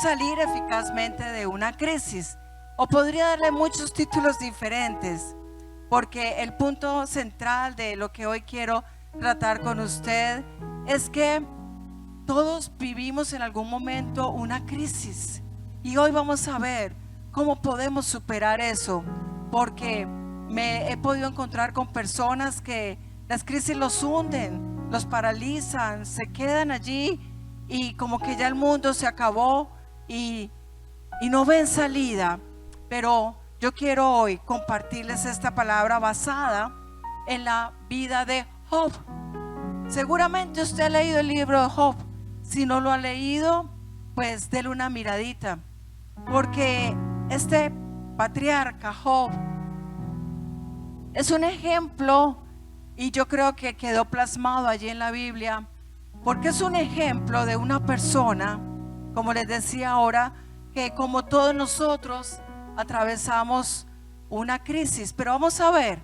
salir eficazmente de una crisis? O podría darle muchos títulos diferentes, porque el punto central de lo que hoy quiero tratar con usted es que todos vivimos en algún momento una crisis, y hoy vamos a ver cómo podemos superar eso, porque me he podido encontrar con personas que las crisis los hunden, los paralizan, se quedan allí y como que ya el mundo se acabó y no ven salida. Pero yo quiero hoy compartirles esta palabra basada en la vida de Job. Seguramente usted ha leído el libro de Job. Si no lo ha leído, pues déle una miradita, porque este patriarca Job es un ejemplo, y yo creo que quedó plasmado allí en la Biblia, porque es un ejemplo de una persona, como les decía ahora, que como todos nosotros atravesamos una crisis. Pero vamos a ver,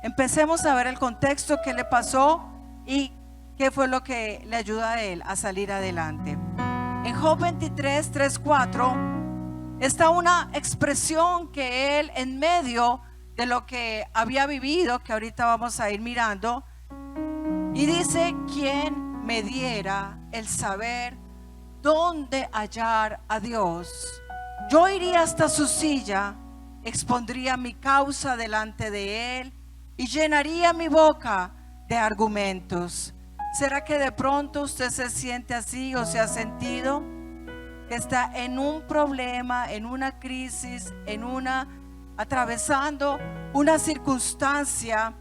empecemos a ver el contexto, qué le pasó y qué fue lo que le ayuda a él a salir adelante. En Job 23, 3, 4 está una expresión que él, en medio de lo que había vivido, que ahorita vamos a ir mirando, y dice: ¿quién me diera el saber dónde hallar a Dios? Yo iría hasta su silla, expondría mi causa delante de él y llenaría mi boca de argumentos. ¿Será que de pronto usted se siente así o se ha sentido que está en un problema, en una crisis, atravesando una circunstancia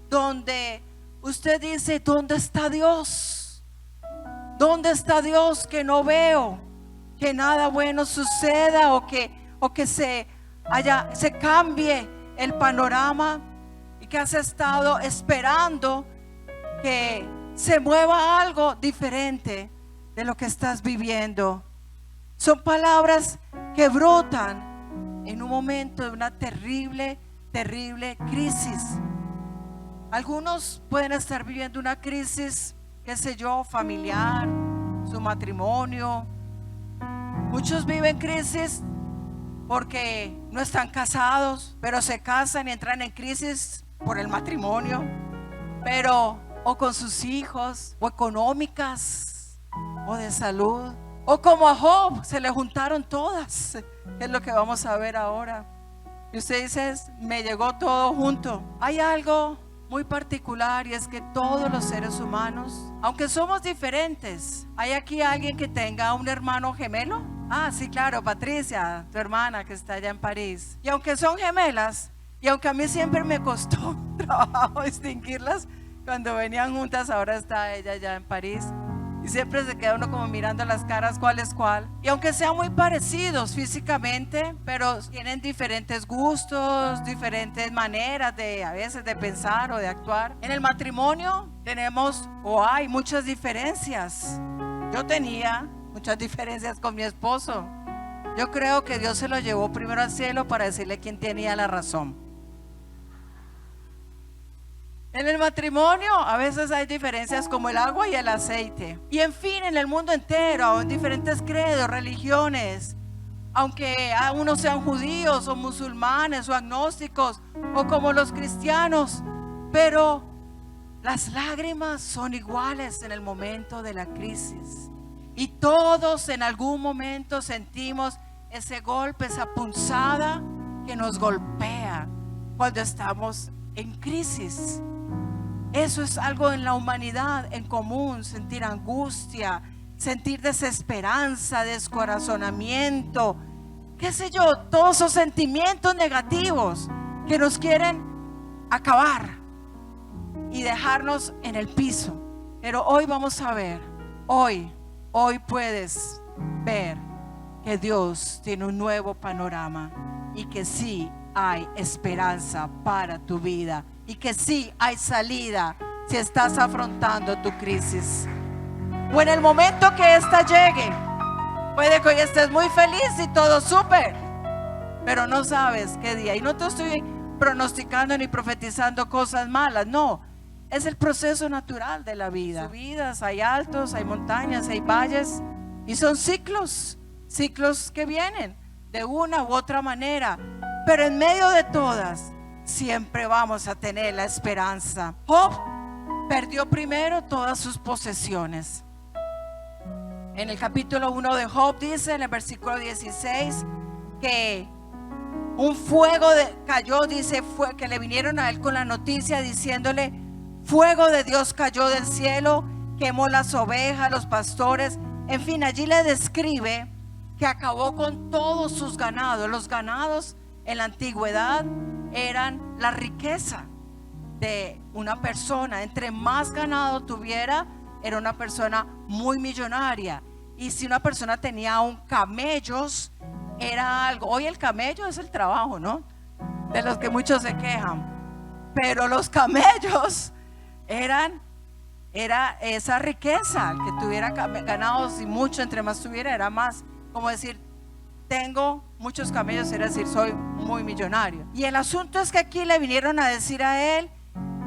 donde usted dice: ¿dónde está Dios? ¿Dónde está Dios que no veo que nada bueno suceda o que se cambie el panorama, y que has estado esperando que se mueva algo diferente de lo que estás viviendo? Son palabras que brotan en un momento de una terrible crisis. Algunos pueden estar viviendo una crisis, qué sé yo, familiar, su matrimonio. Muchos viven crisis porque no están casados, pero se casan y entran en crisis por el matrimonio, o con sus hijos, o económicas, o de salud, o como a Job, se le juntaron todas, que es lo que vamos a ver ahora. Y usted dice: me llegó todo junto. Hay algo muy particular, y es que todos los seres humanos, aunque somos diferentes, ¿hay aquí alguien que tenga un hermano gemelo? Ah, sí, claro, Patricia, tu hermana que está allá en París. Y aunque son gemelas, y aunque a mí siempre me costó trabajo distinguirlas cuando venían juntas, ahora está ella allá en París, y siempre se queda uno como mirando las caras cuál es cuál. Y aunque sean muy parecidos físicamente, pero tienen diferentes gustos, diferentes maneras a veces de pensar o de actuar. En el matrimonio tenemos, o hay muchas diferencias. Yo tenía muchas diferencias con mi esposo. Yo creo que Dios se lo llevó primero al cielo para decirle quién tenía la razón. En el matrimonio a veces hay diferencias como el agua y el aceite. Y en fin, en el mundo entero, en diferentes credos, religiones, aunque unos sean judíos o musulmanes o agnósticos o como los cristianos, pero las lágrimas son iguales en el momento de la crisis. Y todos en algún momento sentimos ese golpe, esa punzada que nos golpea cuando estamos en crisis. Eso es algo en la humanidad en común: sentir angustia, sentir desesperanza, descorazonamiento, qué sé yo, todos esos sentimientos negativos que nos quieren acabar y dejarnos en el piso. Pero hoy vamos a ver, hoy puedes ver que Dios tiene un nuevo panorama, y que sí hay esperanza para tu vida, y que sí hay salida si estás afrontando tu crisis, o en el momento que esta llegue. Puede que hoy estés muy feliz y todo súper, pero no sabes qué día. Y no te estoy pronosticando ni profetizando cosas malas, no. Es el proceso natural de la vida. Subidas, hay altos, hay montañas, hay valles, y son ciclos. ciclos que vienen de una u otra manera, pero en medio de todas siempre vamos a tener la esperanza. Job perdió primero todas sus posesiones. En el capítulo 1 de Job dice en el versículo 16 que un fuego cayó, dice, fue que le vinieron a él con la noticia diciéndole: fuego de Dios cayó del cielo, quemó las ovejas, los pastores. En fin, allí le describe que acabó con todos sus ganados. Los ganados en la antigüedad eran la riqueza de una persona. Entre más ganado tuviera, era una persona muy millonaria. Y si una persona tenía aún camellos, era algo. Hoy el camello es el trabajo, ¿no? De los que muchos se quejan. Pero los camellos era esa riqueza. El que tuviera ganados y mucho, entre más tuviera, era más. Como decir, tengo muchos camellos, era decir, soy muy millonario. Y el asunto es que aquí le vinieron a decir a él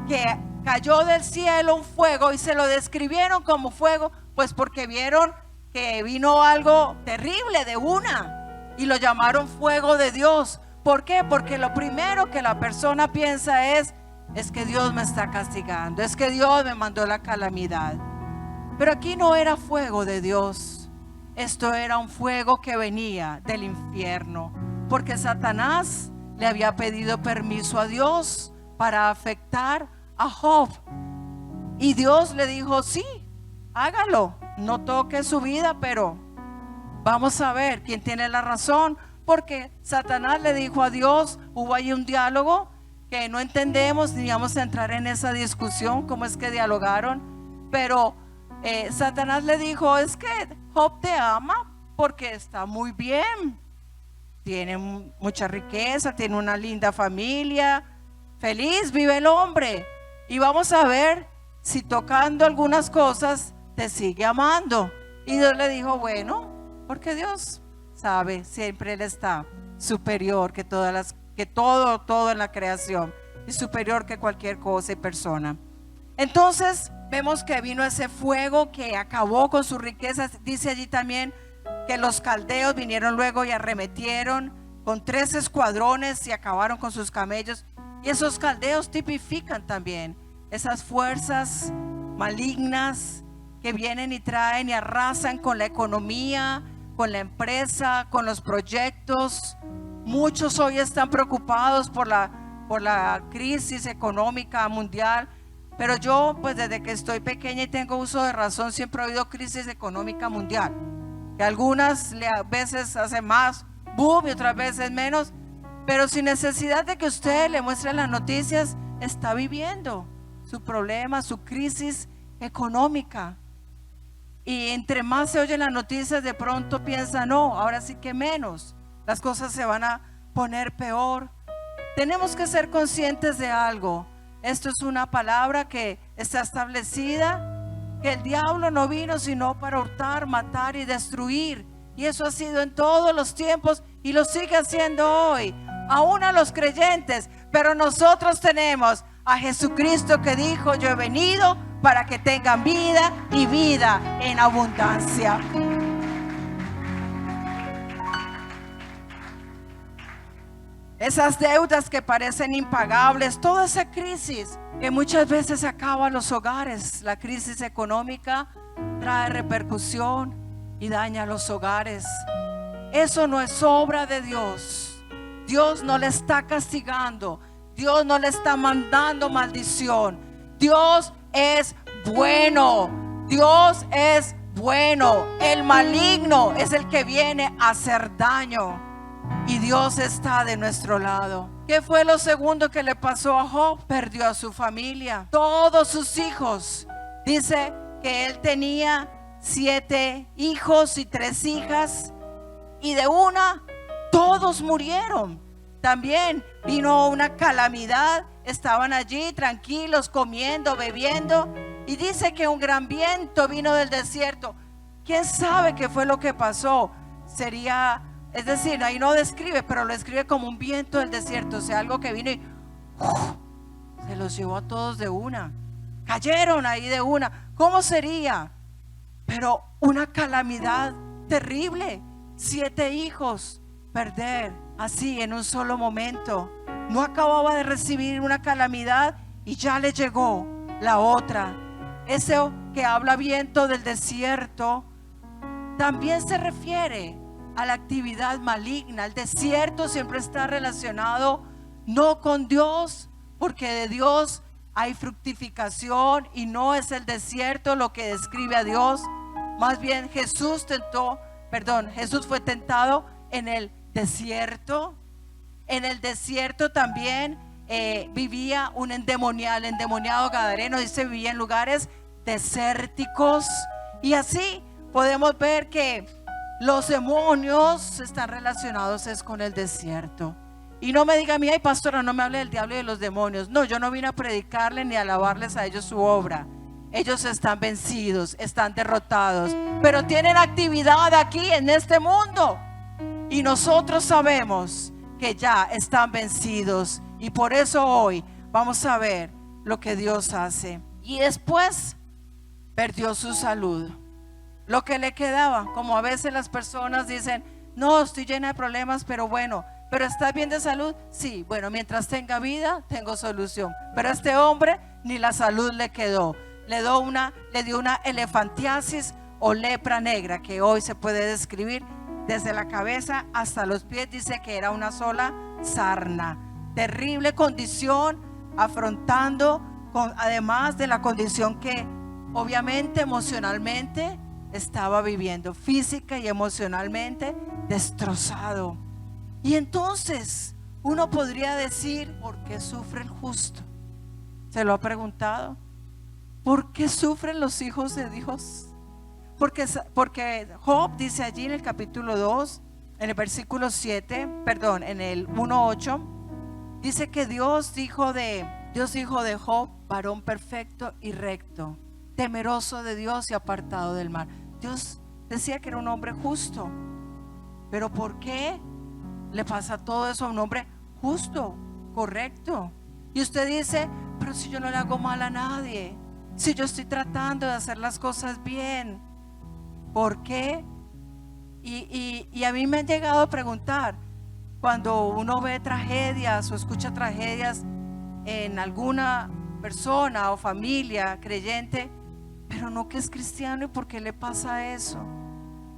que cayó del cielo un fuego, y se lo describieron como fuego, pues porque vieron que vino algo terrible de una, y lo llamaron fuego de Dios. ¿Por qué? Porque lo primero que la persona piensa es que Dios me está castigando, es que Dios me mandó la calamidad. Pero aquí no era fuego de Dios, esto era un fuego que venía del infierno, porque Satanás le había pedido permiso a Dios para afectar a Job, y Dios le dijo: sí, hágalo, no toque su vida, pero vamos a ver quién tiene la razón. Porque Satanás le dijo a Dios, hubo ahí un diálogo que no entendemos, ni vamos a entrar en esa discusión, cómo es que dialogaron, pero Satanás le dijo: es que Job te ama porque está muy bien, tiene mucha riqueza, tiene una linda familia, feliz vive el hombre, y vamos a ver si tocando algunas cosas te sigue amando. Y Dios le dijo: bueno, porque Dios sabe, siempre Él está superior que todo en la creación, y superior que cualquier cosa y persona. Entonces vemos que vino ese fuego que acabó con sus riquezas. Dice allí también que los caldeos vinieron luego y arremetieron con 3 escuadrones y acabaron con sus camellos. Y esos caldeos tipifican también esas fuerzas malignas que vienen y traen y arrasan con la economía, con la empresa, con los proyectos. Muchos hoy están preocupados por la crisis económica mundial, pero yo, pues desde que estoy pequeña y tengo uso de razón, siempre he oído crisis económica mundial, que algunas veces hace más boom y otras veces menos, pero sin necesidad de que usted le muestre las noticias, está viviendo su problema, su crisis económica. Y entre más se oyen las noticias, de pronto piensa: no, ahora sí que menos, las cosas se van a poner peor. Tenemos que ser conscientes de algo. Esto es una palabra que está establecida, que el diablo no vino sino para hurtar, matar y destruir. Y eso ha sido en todos los tiempos y lo sigue haciendo hoy, aún a los creyentes. Pero nosotros tenemos a Jesucristo que dijo: yo he venido para que tengan vida y vida en abundancia. Esas deudas que parecen impagables, toda esa crisis que muchas veces acaba los hogares, la crisis económica trae repercusión y daña los hogares. Eso no es obra de Dios. Dios no le está castigando, Dios no le está mandando maldición. Dios es bueno, Dios es bueno. El maligno es el que viene a hacer daño, y Dios está de nuestro lado. ¿Qué fue lo segundo que le pasó a Job? Perdió a su familia, todos sus hijos. Dice que él tenía 7 hijos y 3 hijas, y de una todos murieron. También vino una calamidad, estaban allí tranquilos comiendo, bebiendo, y dice que un gran viento vino del desierto. ¿Quién sabe qué fue lo que pasó? Es decir, ahí no describe, pero lo describe como un viento del desierto, o sea, algo que vino y se los llevó a todos de una, cayeron ahí de una. ¿Cómo sería? Pero una calamidad terrible. 7 hijos perder así en un solo momento. No acababa de recibir una calamidad y ya le llegó la otra. Eso que habla viento del desierto también se refiere a la actividad maligna. El desierto siempre está relacionado no con Dios, porque de Dios hay fructificación y no es el desierto lo que describe a Dios. Más bien Jesús fue tentado en el desierto. En el desierto también vivía un endemoniado, el endemoniado gadareno, dice, vivía en lugares desérticos. Y así podemos ver que los demonios están relacionados con el desierto. Y no me diga a mí, ay pastora, no me hable del diablo y de los demonios. No, yo no vine a predicarle ni a alabarles a ellos su obra. Ellos están vencidos, están derrotados, pero tienen actividad aquí en este mundo. Y nosotros sabemos que ya están vencidos. Y por eso hoy vamos a ver lo que Dios hace. Y después perdió su salud. Lo que le quedaba, como a veces las personas dicen, no, estoy llena de problemas, pero bueno, ¿pero estás bien de salud? Sí, bueno, mientras tenga vida, tengo solución. Pero a este hombre ni la salud le quedó. Le dio una elefantiasis o lepra negra, que hoy se puede describir desde la cabeza hasta los pies. Dice que era una sola sarna. Terrible condición, afrontando además de la condición que obviamente emocionalmente estaba viviendo, física y emocionalmente destrozado. Y entonces uno podría decir, ¿por qué sufre el justo? ¿Se lo ha preguntado? ¿Por qué sufren los hijos de Dios? Porque Job dice allí en el capítulo 2, en el versículo 7, en el 1:8, dice que Dios dijo de Job, varón perfecto y recto, temeroso de Dios y apartado del mal. Dios decía que era un hombre justo, pero ¿por qué le pasa todo eso a un hombre justo, correcto? Y usted dice, pero si yo no le hago mal a nadie, si yo estoy tratando de hacer las cosas bien, ¿por qué? Y a mí me han llegado a preguntar, cuando uno ve tragedias o escucha tragedias en alguna persona o familia creyente, pero no que es cristiano, ¿y por qué le pasa eso?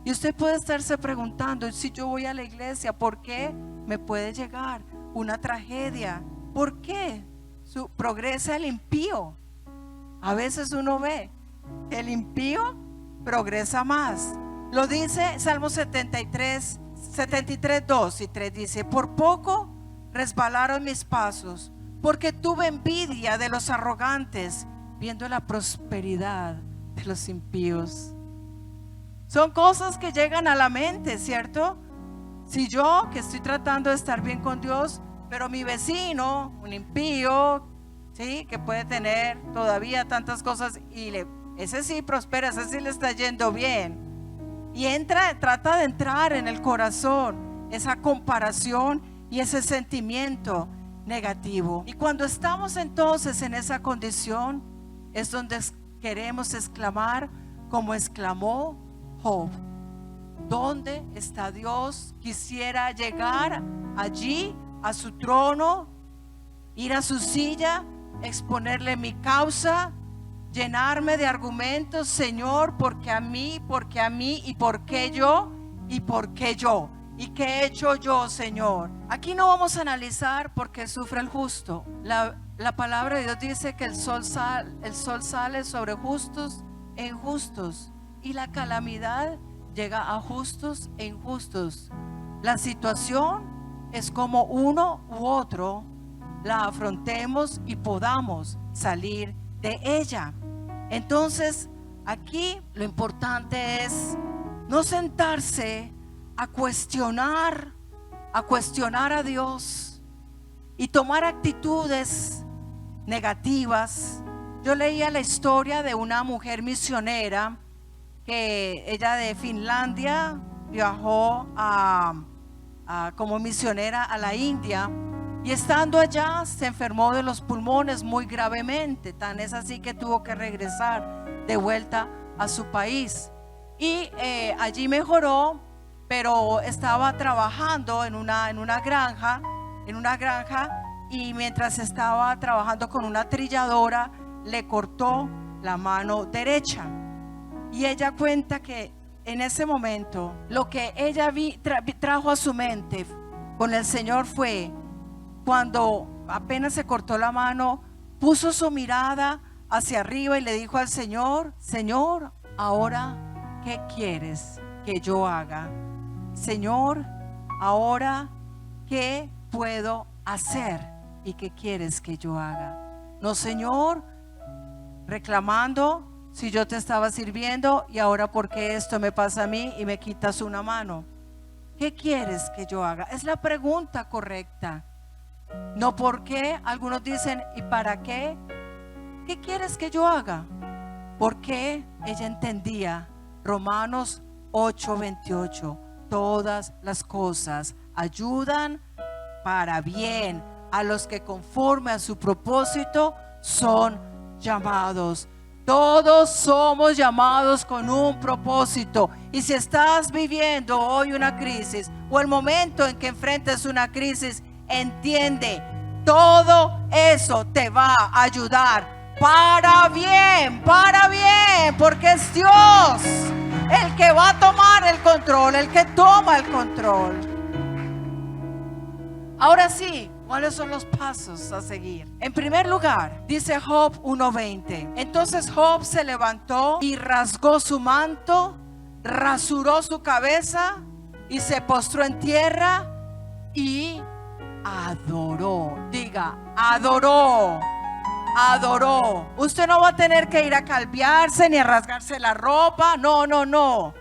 Y usted puede estarse preguntando, si yo voy a la iglesia, ¿por qué me puede llegar una tragedia? ¿Por qué progresa el impío? A veces uno ve que el impío progresa más. Lo dice Salmo 73, 2 y 3, dice, por poco resbalaron mis pasos, porque tuve envidia de los arrogantes, viendo la prosperidad de los impíos. Son cosas que llegan a la mente, ¿cierto? Si yo, que estoy tratando de estar bien con Dios, pero mi vecino, un impío, ¿sí?, que puede tener todavía tantas cosas, y ese sí prospera, ese sí le está yendo bien, y trata de entrar en el corazón esa comparación y ese sentimiento negativo. Y cuando estamos entonces en esa condición, es donde queremos exclamar como exclamó Job: ¿dónde está Dios? Quisiera llegar allí a su trono, ir a su silla, exponerle mi causa, llenarme de argumentos, Señor, porque a mí, y por qué yo, y qué he hecho yo, Señor. Aquí no vamos a analizar por qué sufre el justo. La palabra de Dios dice que el sol sale sobre justos e injustos, y la calamidad llega a justos e injustos. La situación es como uno u otro la afrontemos y podamos salir de ella. Entonces, aquí lo importante es no sentarse a cuestionar a Dios y tomar actitudes negativas. Yo leía la historia de una mujer misionera que ella de Finlandia viajó como misionera a la India, y estando allá se enfermó de los pulmones muy gravemente. Tan es así que tuvo que regresar de vuelta a su país, y allí mejoró, pero estaba trabajando en una granja, y mientras estaba trabajando con una trilladora, le cortó la mano derecha. Y ella cuenta que en ese momento lo que ella trajo a su mente con el Señor fue cuando apenas se cortó la mano, puso su mirada hacia arriba y le dijo al Señor: Señor, ahora ¿qué quieres que yo haga? Señor, ahora ¿qué puedo hacer y qué quieres que yo haga? No, Señor, reclamando si yo te estaba sirviendo y ahora ¿por qué esto me pasa a mí y me quitas una mano? ¿Qué quieres que yo haga? Es la pregunta correcta. No por qué. Algunos dicen ¿y para qué? ¿Qué quieres que yo haga? Porque ella entendía Romanos 8:28. Todas las cosas ayudan para bien a los que conforme a su propósito son llamados. Todos somos llamados con un propósito. Y si estás viviendo hoy una crisis o el momento en que enfrentes una crisis, entiende, todo eso te va a ayudar para bien, porque es Dios el que va a tomar el control, el que toma el control. Ahora sí, ¿cuáles son los pasos a seguir? En primer lugar, dice Job 1:20. Entonces Job se levantó y rasgó su manto, rasuró su cabeza y se postró en tierra y adoró. Diga, adoró. Adoró. Usted no va a tener que ir a calviarse ni a rasgarse la ropa. No.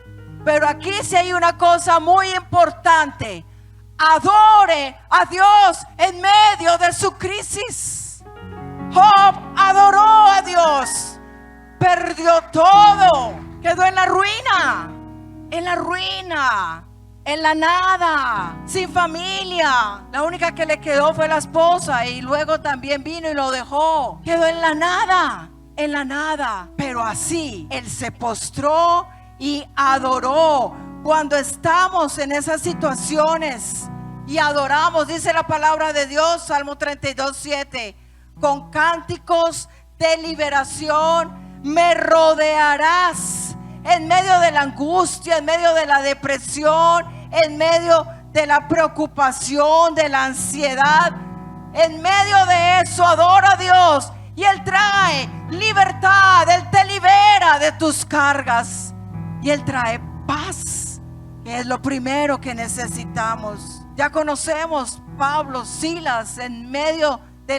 Pero aquí sí hay una cosa muy importante. Adore a Dios en medio de su crisis. Job adoró a Dios. Perdió todo. Quedó en la ruina. En la nada, sin familia. La única que le quedó fue la esposa, y luego también vino y lo dejó. Quedó en la nada. Pero así él se postró y adoró. Cuando estamos en esas situaciones y adoramos, dice la palabra de Dios, Salmo 32:7, con cánticos de liberación me rodearás. En medio de la angustia, en medio de la depresión, en medio de la preocupación, de la ansiedad, en medio de eso adora a Dios y Él trae libertad. Él te libera de tus cargas y Él trae paz, que es lo primero que necesitamos. Ya conocemos Pablo, Silas en medio de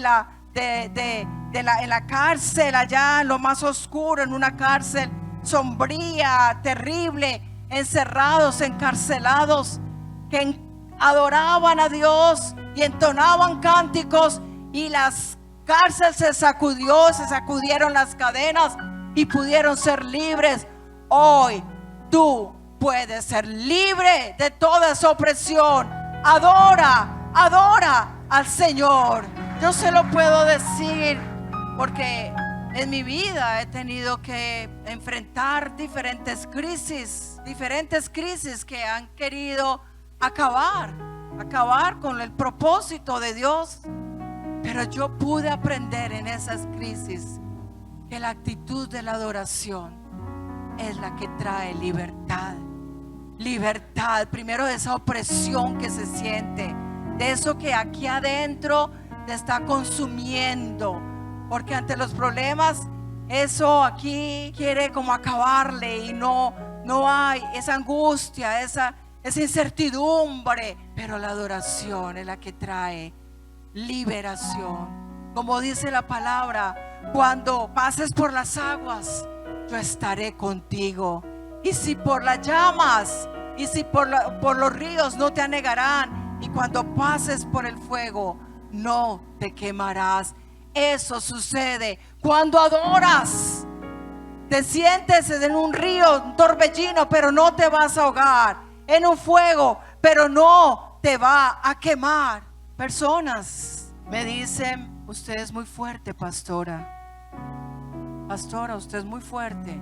en la cárcel, allá en lo más oscuro, en una cárcel sombría, terrible, encerrados, encarcelados, que adoraban a Dios y entonaban cánticos, y las cárceles se sacudieron las cadenas y pudieron ser libres. Hoy tú puedes ser libre de toda esa opresión. Adora al Señor. Yo se lo puedo decir porque en mi vida he tenido que enfrentar diferentes crisis que han querido acabar con el propósito de Dios. Pero yo pude aprender en esas crisis que la actitud de la adoración es la que trae libertad. Primero de esa opresión que se siente, de eso que aquí adentro te está consumiendo. Porque ante los problemas, eso aquí quiere como acabarle, y no hay esa angustia, esa incertidumbre. Pero la adoración es la que trae liberación. Como dice la palabra, cuando pases por las aguas, yo estaré contigo. Y si por las llamas, y si por los ríos, no te anegarán. Y cuando pases por el fuego, no te quemarás. Eso sucede cuando adoras. Te sientes en un río, un torbellino, pero no te vas a ahogar. En un fuego, pero no te va a quemar. Personas me dicen: usted es muy fuerte, pastora, usted es muy fuerte.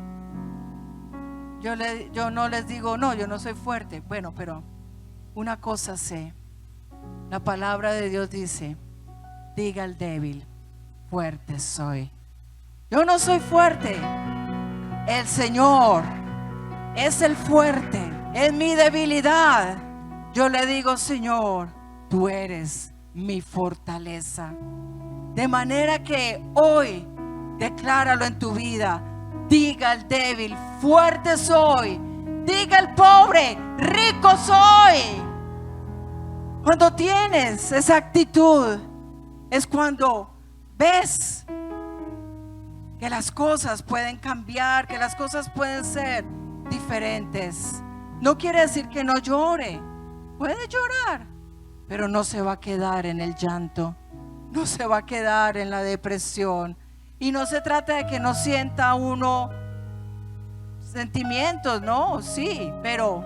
Yo no les digo: no, yo no soy fuerte. Bueno, pero una cosa sé, la palabra de Dios dice, diga al débil, fuerte soy. Yo no soy fuerte, el Señor es el fuerte, es mi debilidad. Yo le digo, Señor, tú eres mi fortaleza. De manera que hoy decláralo en tu vida. Diga al débil, fuerte soy. Diga al pobre, rico soy. Cuando tienes esa actitud, es cuando ves que las cosas pueden cambiar, que las cosas pueden ser diferentes. No quiere decir que no llore, puede llorar, pero no se va a quedar en el llanto, no se va a quedar en la depresión. Y no se trata de que no sienta uno sentimientos, no, sí, pero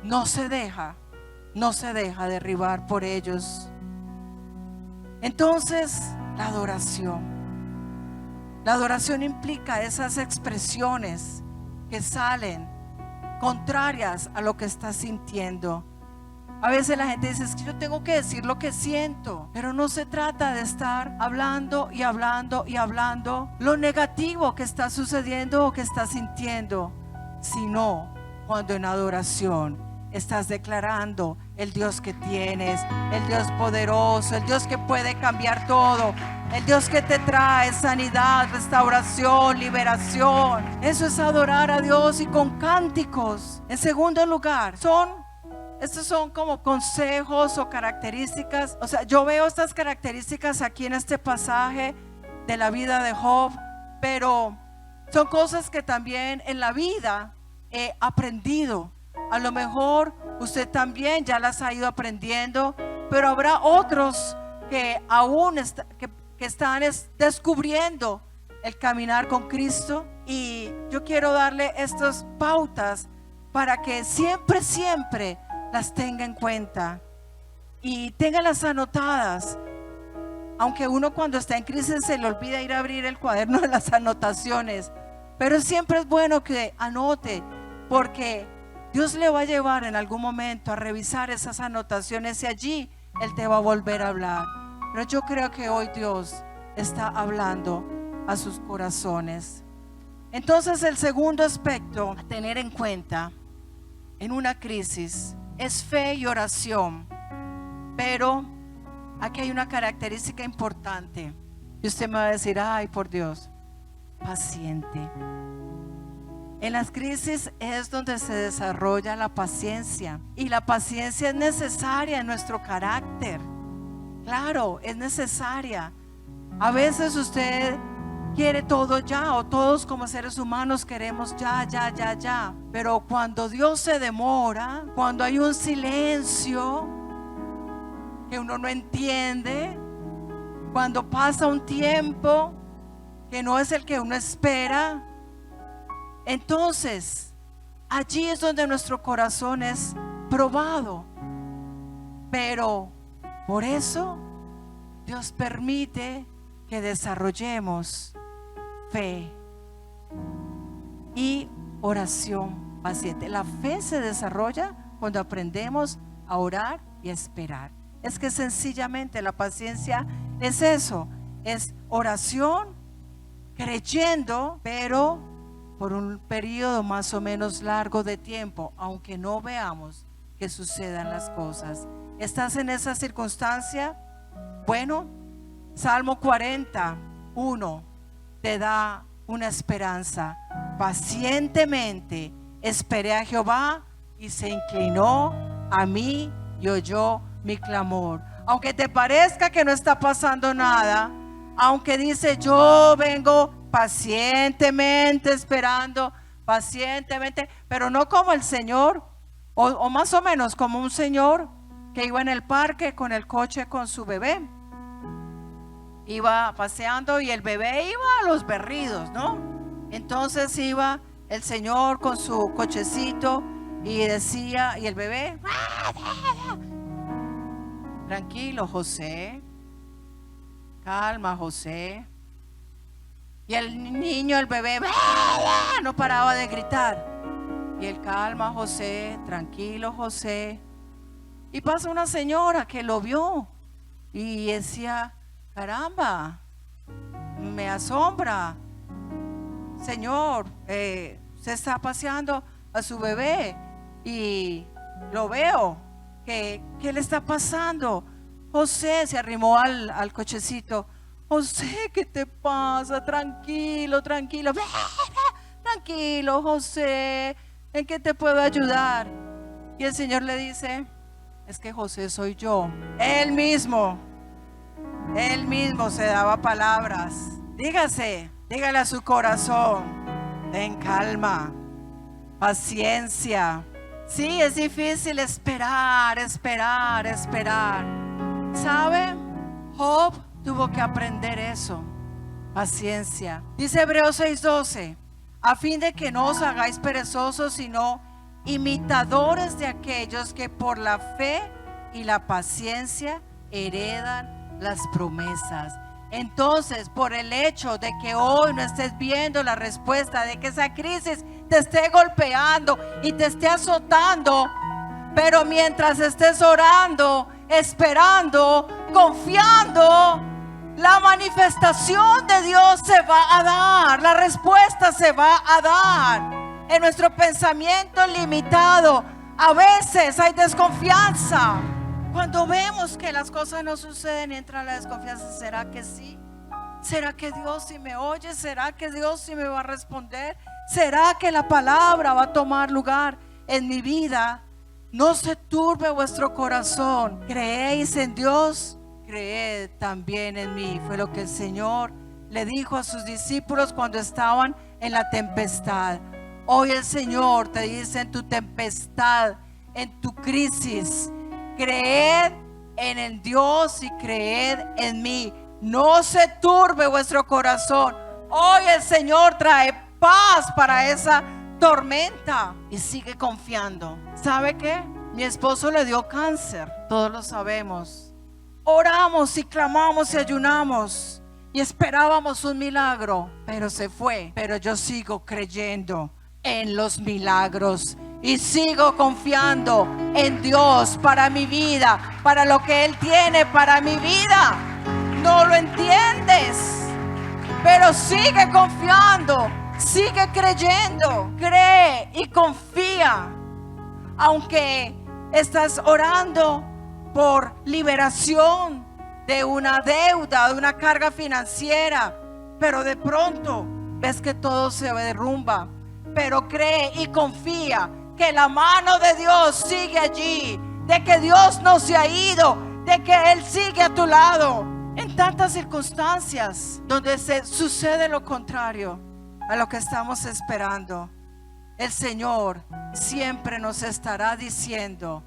no se deja derribar por ellos. Entonces, la adoración implica esas expresiones que salen contrarias a lo que estás sintiendo. A veces la gente dice, es que yo tengo que decir lo que siento, pero no se trata de estar hablando y hablando y hablando lo negativo que está sucediendo o que estás sintiendo, sino cuando en adoración estás declarando el Dios que tienes, el Dios poderoso, el Dios que puede cambiar todo, el Dios que te trae sanidad, restauración, liberación. Eso es adorar a Dios, y con cánticos. En segundo lugar, estos son como consejos o características. O sea, yo veo estas características aquí en este pasaje de la vida de Job, pero son cosas que también en la vida he aprendido. A lo mejor usted también ya las ha ido aprendiendo, pero habrá otros que aún que están descubriendo el caminar con Cristo. Y yo quiero darle estas pautas para que siempre las tenga en cuenta y téngalas anotadas. Aunque uno cuando está en crisis se le olvida ir a abrir el cuaderno de las anotaciones, pero siempre es bueno que anote, porque Dios le va a llevar en algún momento a revisar esas anotaciones y allí Él te va a volver a hablar. Pero yo creo que hoy Dios está hablando a sus corazones. Entonces, el segundo aspecto a tener en cuenta en una crisis es fe y oración. Pero aquí hay una característica importante. Y usted me va a decir, ay, por Dios, paciente. En las crisis es donde se desarrolla la paciencia. Y la paciencia es necesaria en nuestro carácter. Claro, es necesaria. A veces usted quiere todo ya, o todos como seres humanos queremos ya. Pero cuando Dios se demora, cuando hay un silencio que uno no entiende, cuando pasa un tiempo que no es el que uno espera, entonces allí es donde nuestro corazón es probado. Pero por eso Dios permite que desarrollemos fe y oración paciente. La fe se desarrolla cuando aprendemos a orar y a esperar. Es que sencillamente la paciencia es eso, es oración, creyendo, pero por un periodo más o menos largo de tiempo, aunque no veamos que sucedan las cosas. ¿Estás en esa circunstancia? Bueno, Salmo 41 te da una esperanza. Pacientemente esperé a Jehová y se inclinó a mí y oyó mi clamor. Aunque te parezca que no está pasando nada, aunque dice yo vengo pacientemente esperando, pacientemente, pero no como el Señor, o más o menos como un señor que iba en el parque con el coche con su bebé. Iba paseando y el bebé iba a los berridos, ¿no? Entonces iba el señor con su cochecito y decía, y el bebé, tranquilo José, calma José. Y el niño, el bebé, no paraba de gritar. Y él, calma José, tranquilo José. Y pasa una señora que lo vio y decía, caramba, me asombra, Señor, se está paseando a su bebé y lo veo, ¿qué le está pasando? José se arrimó al cochecito. José, ¿qué te pasa? Tranquilo, tranquilo. Tranquilo, José, ¿en qué te puedo ayudar? Y el Señor le dice, es que José soy yo. Él mismo se daba palabras. Dígale a su corazón, ten calma, paciencia. Sí, es difícil esperar. ¿Sabe? Job tuvo que aprender eso, paciencia. Dice Hebreos 6:12, a fin de que no os hagáis perezosos, sino imitadores de aquellos que por la fe y la paciencia heredan las promesas. Entonces, por el hecho de que hoy no estés viendo la respuesta, de que esa crisis te esté golpeando y te esté azotando, pero mientras estés orando, esperando, confiando, la manifestación de Dios se va a dar, la respuesta se va a dar. En nuestro pensamiento limitado, a veces hay desconfianza. Cuando vemos que las cosas no suceden, entra la desconfianza. ¿Será que sí? ¿Será que Dios sí me oye? ¿Será que Dios sí me va a responder? ¿Será que la palabra va a tomar lugar en mi vida? No se turbe vuestro corazón. ¿Creéis en Dios? Creed también en mí. Fue lo que el Señor le dijo a sus discípulos cuando estaban en la tempestad. Hoy el Señor te dice en tu tempestad, en tu crisis, creed en el Dios y creed en mí. No se turbe vuestro corazón. Hoy el Señor trae paz para esa tormenta y sigue confiando. ¿Sabe qué? Mi esposo le dio cáncer, todos lo sabemos. Oramos y clamamos y ayunamos y esperábamos un milagro, pero se fue. Pero yo sigo creyendo en los milagros y sigo confiando en Dios para mi vida, para lo que Él tiene para mi vida. No lo entiendes, pero sigue confiando, sigue creyendo, cree y confía. Aunque estás orando por liberación de una deuda, de una carga financiera, pero de pronto ves que todo se derrumba, pero cree y confía que la mano de Dios sigue allí, de que Dios no se ha ido, de que Él sigue a tu lado. En tantas circunstancias donde sucede lo contrario a lo que estamos esperando, el Señor siempre nos estará diciendo,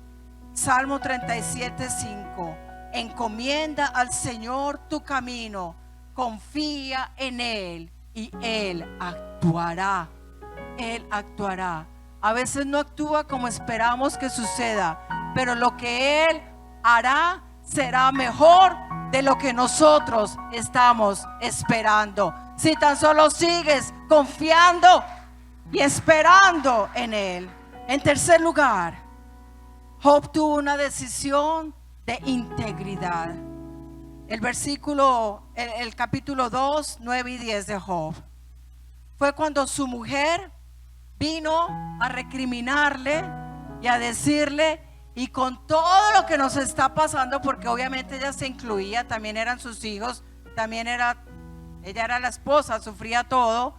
Salmo 37:5, encomienda al Señor tu camino, confía en Él y Él actuará. Él actuará. A veces no actúa como esperamos que suceda, pero lo que Él hará será mejor de lo que nosotros estamos esperando. Si tan solo sigues confiando y esperando en Él. En tercer lugar, Job tuvo una decisión de integridad. El capítulo 2, 9 y 10 de Job. Fue cuando su mujer vino a recriminarle y a decirle, y con todo lo que nos está pasando, porque obviamente ella se incluía, también eran sus hijos, ella era la esposa, sufría todo.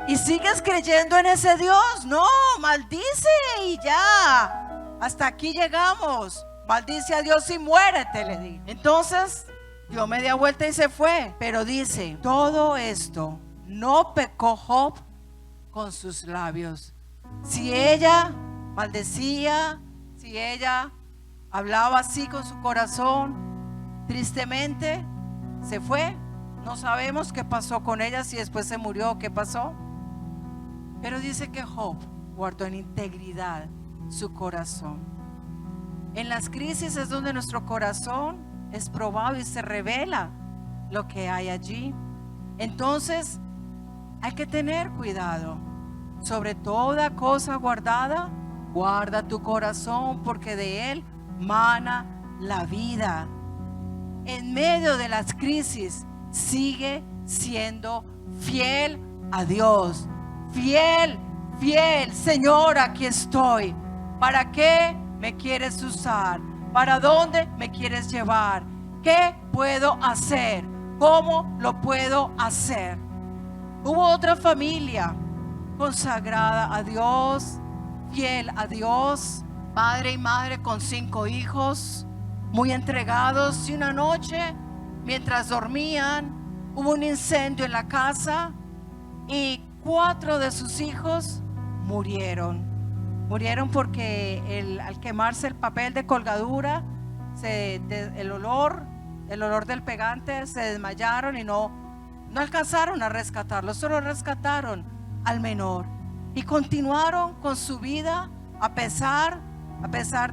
Y sigues creyendo en ese Dios. No, maldice y ya, hasta aquí llegamos. Maldice a Dios y muérete, le dije. Entonces dio media vuelta y se fue. Pero dice, todo esto no pecó Job con sus labios. Si ella maldecía, si ella hablaba así con su corazón, tristemente se fue. No sabemos qué pasó con ella, si después se murió o qué pasó. Pero dice que Job guardó en integridad su corazón. En las crisis es donde nuestro corazón es probado y se revela lo que hay allí. Entonces hay que tener cuidado. Sobre toda cosa guardada, guarda tu corazón, porque de él mana la vida. En medio de las crisis, sigue siendo fiel a Dios. Fiel, fiel. Señor, aquí estoy. ¿Para qué me quieres usar? ¿Para dónde me quieres llevar? ¿Qué puedo hacer? ¿Cómo lo puedo hacer? Hubo otra familia consagrada a Dios, fiel a Dios, padre y madre con 5 hijos, muy entregados. Y una noche, mientras dormían, hubo un incendio en la casa y 4 de sus hijos murieron. Murieron porque al quemarse el papel de colgadura, el olor del pegante, se desmayaron y no alcanzaron a rescatarlo. Solo rescataron al menor y continuaron con su vida a pesar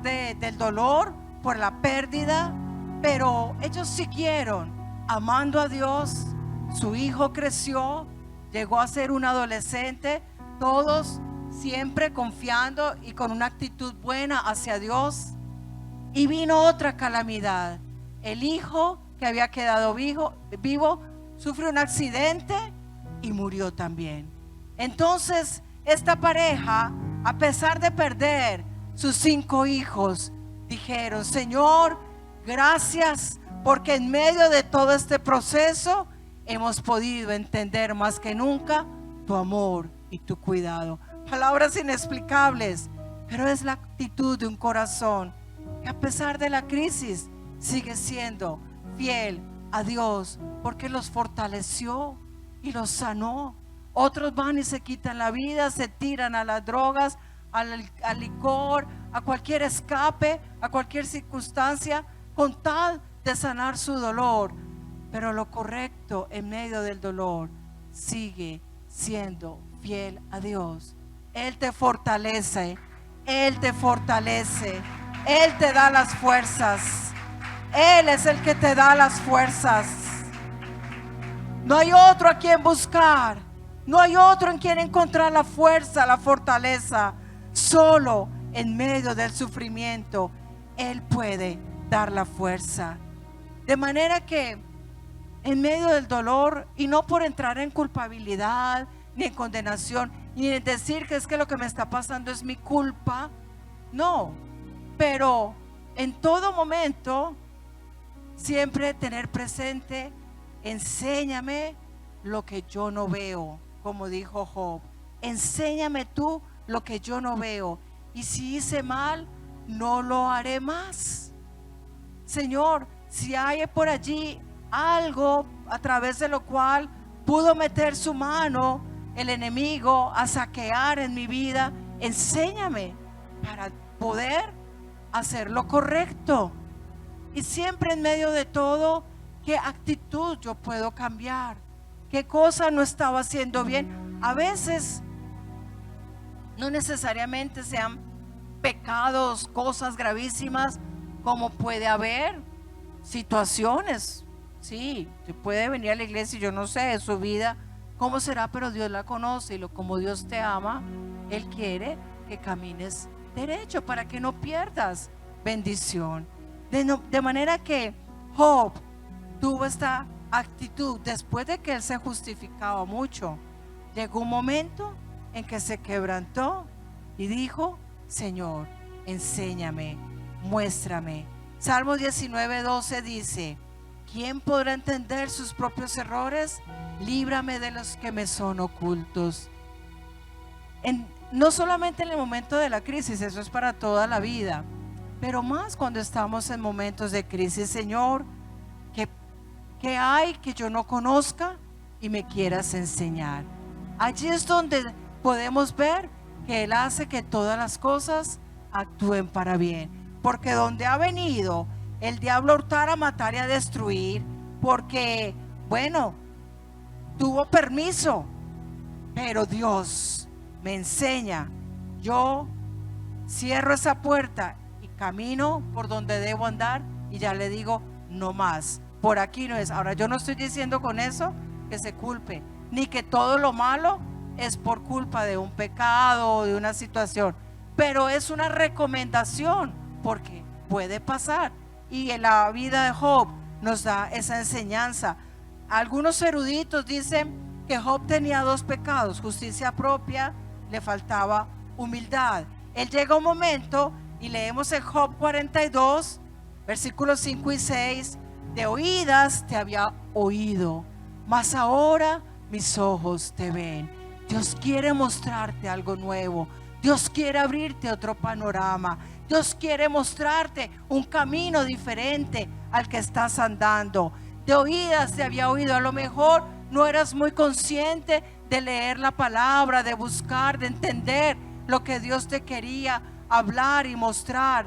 del dolor por la pérdida. Pero ellos siguieron amando a Dios. Su hijo creció, llegó a ser un adolescente, todos siempre confiando y con una actitud buena hacia Dios. Y vino otra calamidad. El hijo que había quedado vivo sufrió un accidente y murió también. Entonces esta pareja, a pesar de perder sus 5 hijos, dijeron: Señor, gracias, porque en medio de todo este proceso hemos podido entender más que nunca tu amor y tu cuidado. Palabras inexplicables, pero es la actitud de un corazón que a pesar de la crisis sigue siendo fiel a Dios, porque los fortaleció y los sanó. Otros van y se quitan la vida, se tiran a las drogas, al licor, a cualquier escape, a cualquier circunstancia, con tal de sanar su dolor. Pero lo correcto en medio del dolor sigue siendo fiel a Dios. Él te fortalece, Él te fortalece, Él te da las fuerzas. Él es el que te da las fuerzas. No hay otro a quien buscar, no hay otro en quien encontrar la fuerza, la fortaleza. Solo en medio del sufrimiento Él puede dar la fuerza. De manera que en medio del dolor, y no por entrar en culpabilidad ni en condenación, ni en decir que es que lo que me está pasando es mi culpa, no, pero en todo momento siempre tener presente: enséñame lo que yo no veo, como dijo Job. Enséñame tú lo que yo no veo, y si hice mal, no lo haré más. Señor, si hay por allí algo a través de lo cual pudo meter su mano el enemigo a saquear en mi vida, enséñame para poder hacer lo correcto. Y siempre en medio de todo, ¿qué actitud yo puedo cambiar? ¿Qué cosa no estaba haciendo bien? A veces no necesariamente sean pecados, cosas gravísimas, como puede haber situaciones. Sí, se puede venir a la iglesia y yo no sé su vida cómo será, pero Dios la conoce, y como Dios te ama, Él quiere que camines derecho para que no pierdas bendición. De manera que Job tuvo esta actitud después de que él se justificaba mucho. Llegó un momento en que se quebrantó y dijo: Señor, enséñame, muéstrame. Salmo 19:12 dice: ¿quién podrá entender sus propios errores? Líbrame de los que me son ocultos. No solamente en el momento de la crisis, eso es para toda la vida, pero más cuando estamos en momentos de crisis. Señor, ¿qué hay que yo no conozca y me quieras enseñar? Allí es donde podemos ver que Él hace que todas las cosas actúen para bien, porque donde ha venido el diablo a hurtar, a matar y a destruir, porque bueno, tuvo permiso, pero Dios me enseña. Yo cierro esa puerta y camino por donde debo andar, y ya le digo: no más, por aquí no es. Ahora, yo no estoy diciendo con eso que se culpe, ni que todo lo malo es por culpa de un pecado o de una situación, pero es una recomendación, porque puede pasar. Y en la vida de Job nos da esa enseñanza. Algunos eruditos dicen que Job tenía dos pecados: justicia propia, le faltaba humildad. Él llega a un momento, y leemos en Job 42, versículos 5 y 6: de oídas te había oído, mas ahora mis ojos te ven. Dios quiere mostrarte algo nuevo. Dios quiere abrirte otro panorama. Dios quiere mostrarte un camino diferente al que estás andando. De oídas te había oído. A lo mejor no eras muy consciente de leer la palabra, de buscar, de entender lo que Dios te quería hablar y mostrar.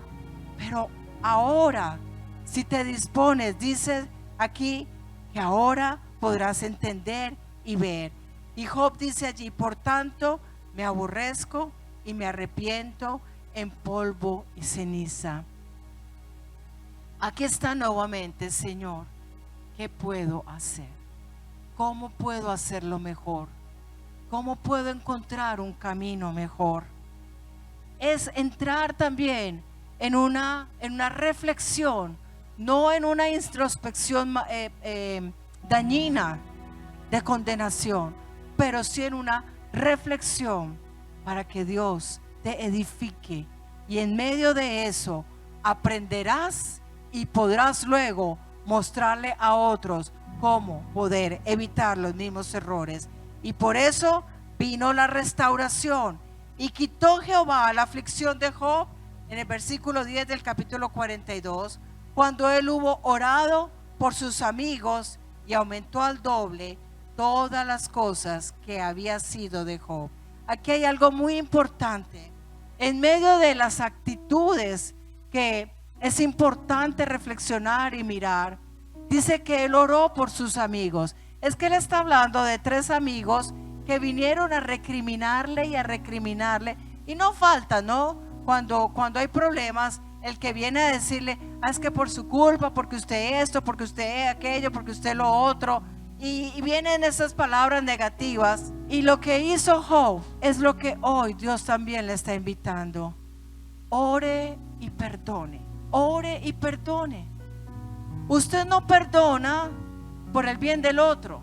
Pero ahora, si te dispones, dice aquí que ahora podrás entender y ver. Y Job dice allí: por tanto me aborrezco y me arrepiento en polvo y ceniza. Aquí está nuevamente: Señor, ¿qué puedo hacer? ¿Cómo puedo hacerlo mejor? ¿Cómo puedo encontrar un camino mejor? Es entrar también en una reflexión, no en una introspección dañina de condenación, pero sí en una reflexión para que Dios te edifique, y en medio de eso aprenderás y podrás luego mostrarle a otros cómo poder evitar los mismos errores. Y por eso vino la restauración, y quitó Jehová la aflicción de Job en el versículo 10 del capítulo 42, cuando él hubo orado por sus amigos, y aumentó al doble todas las cosas que había sido de Job. Aquí hay algo muy importante. En medio de las actitudes que es importante reflexionar y mirar, dice que él oró por sus amigos. Es que él está hablando de 3 amigos que vinieron a recriminarle y a recriminarle. Y no falta, ¿no? Cuando hay problemas, el que viene a decirle: es que por su culpa, porque usted esto, porque usted aquello, porque usted lo otro. Y vienen esas palabras negativas. Y lo que hizo Job es lo que hoy Dios también le está invitando: ore y perdone. Ore y perdone. Usted no perdona por el bien del otro,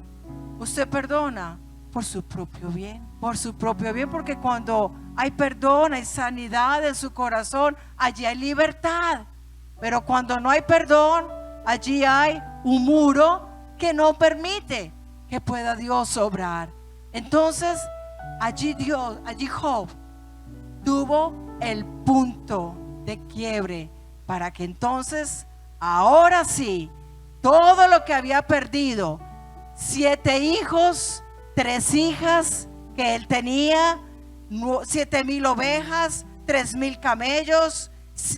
usted perdona por su propio bien. Por su propio bien, porque cuando hay perdón, hay sanidad en su corazón, allí hay libertad. Pero cuando no hay perdón, allí hay un muro que no permite que pueda Dios obrar. Entonces allí Job tuvo el punto de quiebre, para que entonces, ahora sí, todo lo que había perdido, 7 hijos, 3 hijas que él tenía, 7,000 ovejas, 3,000 camellos,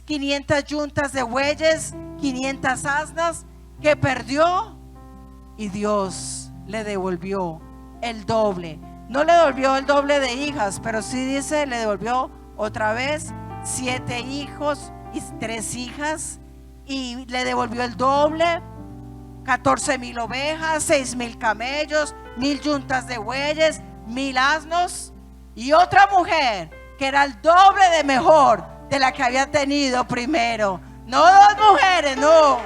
500 yuntas de bueyes, 500 asnas, que perdió, y Dios le devolvió el doble. No le devolvió el doble de hijas, pero sí dice, le devolvió otra vez 7 hijos y 3 hijas, y le devolvió el doble: 14,000 ovejas, 6,000 camellos, 1,000 yuntas de bueyes, 1,000 asnos, y otra mujer que era el doble de mejor de la que había tenido primero. No 2 mujeres, no.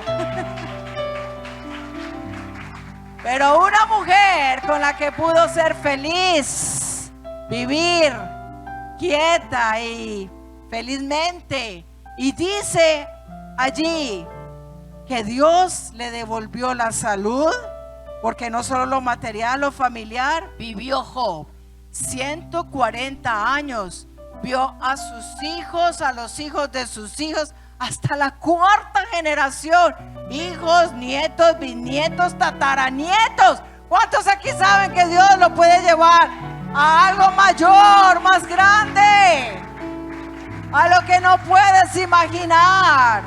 Pero una mujer con la que pudo ser feliz, vivir quieta y felizmente. Y dice allí que Dios le devolvió la salud, porque no solo lo material, lo familiar. Vivió Job 140 años, vio a sus hijos, a los hijos de sus hijos, hasta la 4ª generación, hijos, nietos, bisnietos, tataranietos. ¿Cuántos aquí saben que Dios lo puede llevar a algo mayor, más grande, a lo que no puedes imaginar?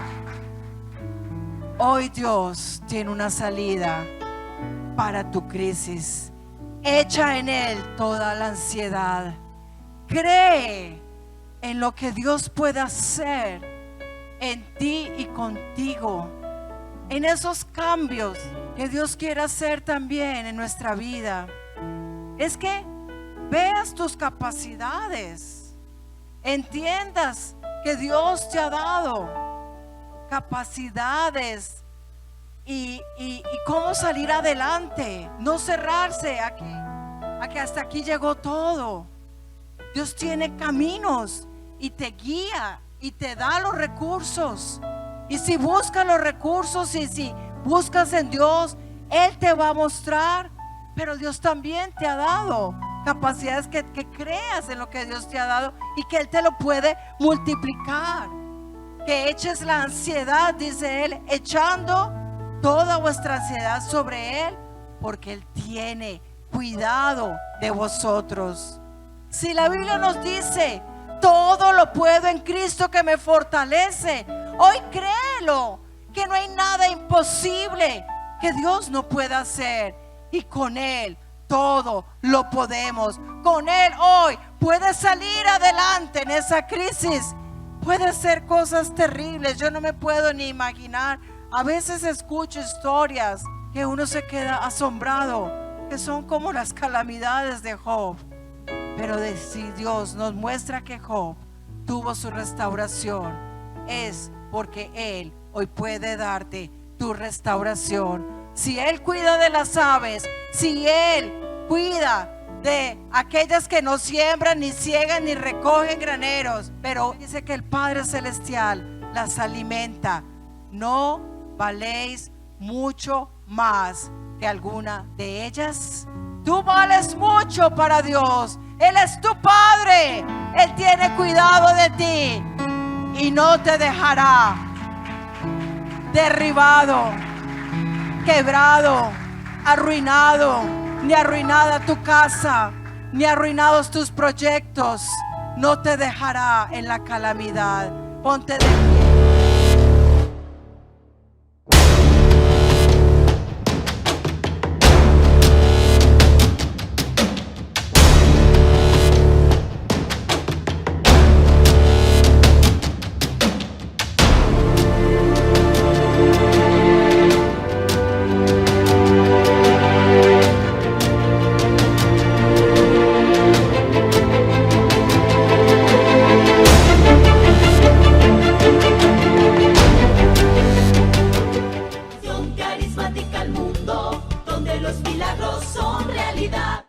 Hoy Dios tiene una salida para tu crisis. Echa en Él toda la ansiedad. Cree en lo que Dios puede hacer en ti y contigo, en esos cambios que Dios quiere hacer también en nuestra vida. Es que veas tus capacidades, entiendas que Dios te ha dado capacidades y cómo salir adelante, no cerrarse a que hasta aquí llegó todo. Dios tiene caminos y te guía y te da los recursos. Y si buscas los recursos y si buscas en Dios, Él te va a mostrar. Pero Dios también te ha dado capacidades que creas en lo que Dios te ha dado y que Él te lo puede multiplicar. Que eches la ansiedad, dice Él, echando toda vuestra ansiedad sobre Él, porque Él tiene cuidado de vosotros. Si la Biblia nos dice, todo lo puedo en Cristo que me fortalece, hoy créelo, que no hay nada imposible que Dios no pueda hacer. Y con Él todo lo podemos. Con Él hoy puedes salir adelante en esa crisis. Puede ser cosas terribles, yo no me puedo ni imaginar. A veces escucho historias que uno se queda asombrado, que son como las calamidades de Job. Pero si Dios nos muestra que Job tuvo su restauración, es porque Él hoy puede darte tu restauración. Si Él cuida de las aves, si Él cuida de aquellas que no siembran, ni ciegan, ni recogen graneros, pero dice que el Padre Celestial las alimenta, ¿no valéis mucho más que alguna de ellas? Tú vales mucho para Dios. Él es tu Padre. Él tiene cuidado de ti y no te dejará derribado, quebrado, arruinado, ni arruinada tu casa, ni arruinados tus proyectos. No te dejará en la calamidad. Ponte de pie. Carismática al mundo, donde los milagros son realidad.